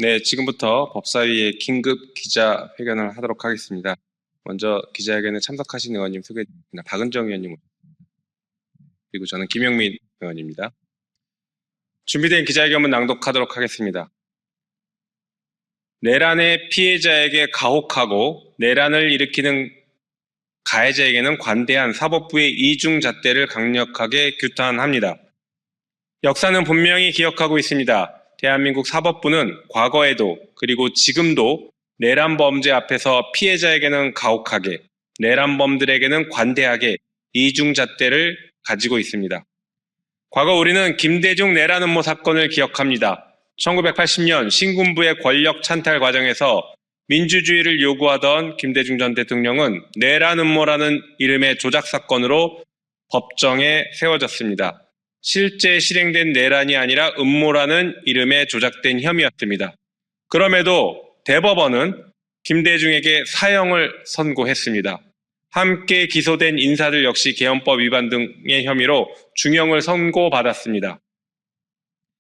네, 지금부터 법사위의 긴급 기자회견을 하도록 하겠습니다. 먼저 기자회견에 참석하신 의원님 소개드립니다. 박은정 의원님, 그리고 저는 김영민 의원입니다. 준비된 기자회견문 낭독하도록 하겠습니다. 내란의 피해자에게 가혹하고 내란을 일으키는 가해자에게는 관대한 사법부의 이중잣대를 강력하게 규탄합니다. 역사는 분명히 기억하고 있습니다. 대한민국 사법부는 과거에도 그리고 지금도 내란 범죄 앞에서 피해자에게는 가혹하게, 내란범들에게는 관대하게 이중잣대를 가지고 있습니다. 과거 우리는 김대중 내란 음모 사건을 기억합니다. 1980년 신군부의 권력 찬탈 과정에서 민주주의를 요구하던 김대중 전 대통령은 내란 음모라는 이름의 조작 사건으로 법정에 세워졌습니다. 실제 실행된 내란이 아니라 음모라는 이름의 조작된 혐의였습니다. 그럼에도 대법원은 김대중에게 사형을 선고했습니다. 함께 기소된 인사들 역시 개헌법 위반 등의 혐의로 중형을 선고받았습니다.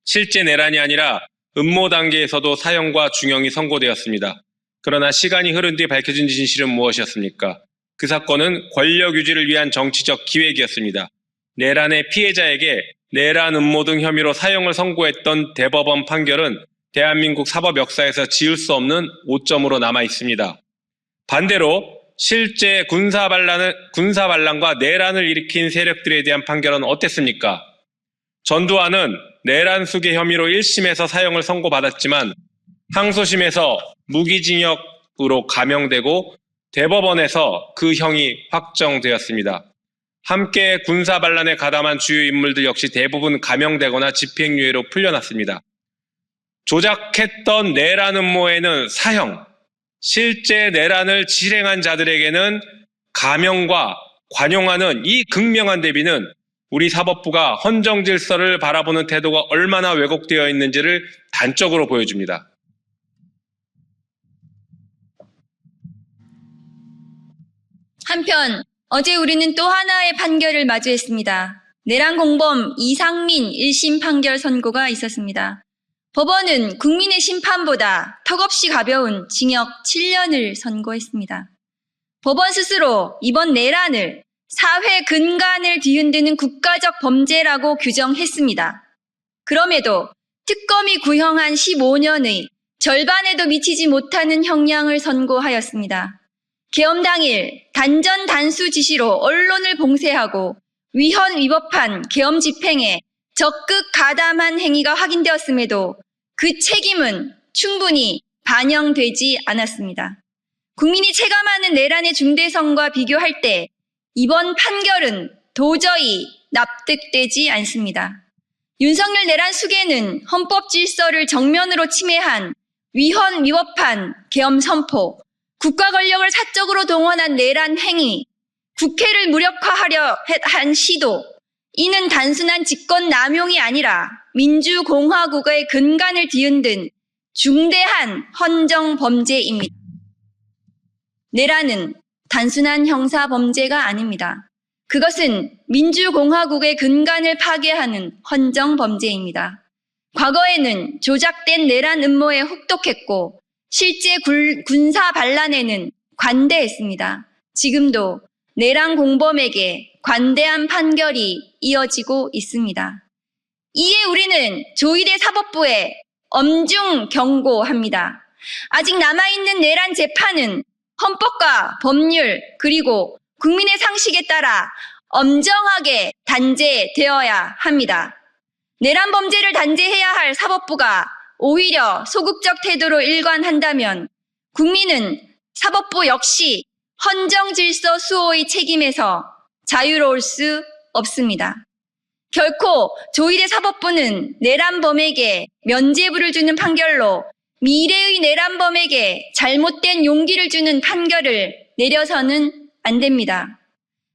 실제 내란이 아니라 음모 단계에서도 사형과 중형이 선고되었습니다. 그러나 시간이 흐른 뒤 밝혀진 진실은 무엇이었습니까? 그 사건은 권력 유지를 위한 정치적 기획이었습니다. 내란의 피해자에게 내란 음모 등 혐의로 사형을 선고했던 대법원 판결은 대한민국 사법 역사에서 지울 수 없는 오점으로 남아 있습니다. 반대로 실제 군사반란과 내란을 일으킨 세력들에 대한 판결은 어땠습니까? 전두환은 내란 수괴 혐의로 1심에서 사형을 선고받았지만 항소심에서 무기징역으로 감형되고 대법원에서 그 형이 확정되었습니다. 함께 군사반란에 가담한 주요 인물들 역시 대부분 감형되거나 집행유예로 풀려났습니다. 조작했던 내란 음모에는 사형, 실제 내란을 실행한 자들에게는 감형과 관용하는 이 극명한 대비는 우리 사법부가 헌정 질서를 바라보는 태도가 얼마나 왜곡되어 있는지를 단적으로 보여줍니다. 한편 어제 우리는 또 하나의 판결을 마주했습니다. 내란 공범 이상민 1심 판결 선고가 있었습니다. 법원은 국민의 심판보다 턱없이 가벼운 징역 7년을 선고했습니다. 법원 스스로 이번 내란을 사회 근간을 뒤흔드는 국가적 범죄라고 규정했습니다. 그럼에도 특검이 구형한 15년의 절반에도 미치지 못하는 형량을 선고하였습니다. 계엄 당일 단전 단수 지시로 언론을 봉쇄하고 위헌 위법한 계엄 집행에 적극 가담한 행위가 확인되었음에도 그 책임은 충분히 반영되지 않았습니다. 국민이 체감하는 내란의 중대성과 비교할 때 이번 판결은 도저히 납득되지 않습니다. 윤석열 내란 수괴는 헌법 질서를 정면으로 침해한 위헌 위법한 계엄 선포, 국가 권력을 사적으로 동원한 내란 행위, 국회를 무력화하려 한 시도, 이는 단순한 직권 남용이 아니라 민주공화국의 근간을 뒤흔든 중대한 헌정 범죄입니다. 내란은 단순한 형사 범죄가 아닙니다. 그것은 민주공화국의 근간을 파괴하는 헌정 범죄입니다. 과거에는 조작된 내란 음모에 혹독했고 실제 군사 반란에는 관대했습니다. 지금도 내란 공범에게 관대한 판결이 이어지고 있습니다. 이에 우리는 조희대 사법부에 엄중 경고합니다. 아직 남아있는 내란 재판은 헌법과 법률 그리고 국민의 상식에 따라 엄정하게 단죄되어야 합니다. 내란 범죄를 단죄해야 할 사법부가 오히려 소극적 태도로 일관한다면 국민은 사법부 역시 헌정 질서 수호의 책임에서 자유로울 수 없습니다. 결코 조희대 사법부는 내란범에게 면죄부를 주는 판결로 미래의 내란범에게 잘못된 용기를 주는 판결을 내려서는 안 됩니다.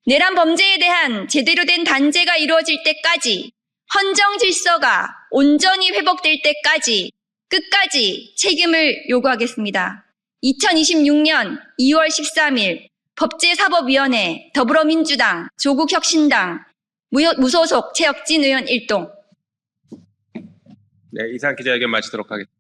내란 범죄에 대한 제대로 된 단죄가 이루어질 때까지, 헌정 질서가 온전히 회복될 때까지 끝까지 책임을 요구하겠습니다. 2026년 2월 13일 법제사법위원회 더불어민주당 조국혁신당 무소속 최혁진 의원 1동. 네, 이상 기자회견 마치도록 하겠습니다.